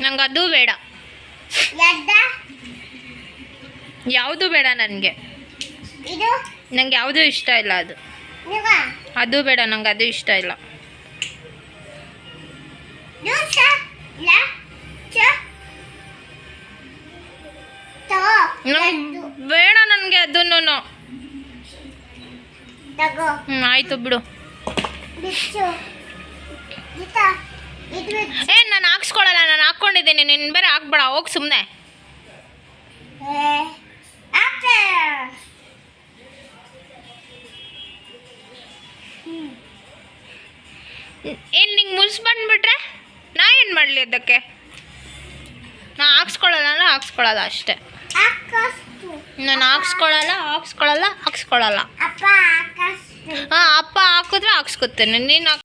ನಂಗೆ ಅದು ಬೇಡ, ಯಾವುದು ಬೇಡ ನನಗೆ. ನಂಗೆ ಯಾವುದೂ ಇಷ್ಟ ಇಲ್ಲ. ಅದು ಬೇಡ, ನಂಗೆ ಅದು ಇಷ್ಟ ಇಲ್ಲ. ಬೇಡ ನನಗೆ ಅದನ್ನು. ಆಯಿತು ಬಿಡು. ನಾನು ಹಾಕ್ಸ್ಕೊಳಲ್ಲ, ನಾನು ಹಾಕ್ಕೊಂಡಿದ್ದೀನಿ. ನಿನ್ನ ಬೇರೆ ಹಾಕ್ಬೇಡ, ಹೋಗಿ ಸುಮ್ಮನೆ. ಏನು ನಿಂಗೆ ಮುಲ್ಸ್ ಬಂದುಬಿಟ್ರೆ ನಾ ಏನು ಮಾಡಲಿ ಅದಕ್ಕೆ? ನಾ ಹಾಕ್ಸ್ಕೊಳಲ್ಲ ಅಷ್ಟೇ. ನಾನು ಹಾಕ್ಸ್ಕೊಳಲ್ಲ. ಹಾಂ, ಅಪ್ಪ ಹಾಕಿದ್ರೆ ಹಾಕ್ಸ್ಕೊತೇನೆ. ನೀನು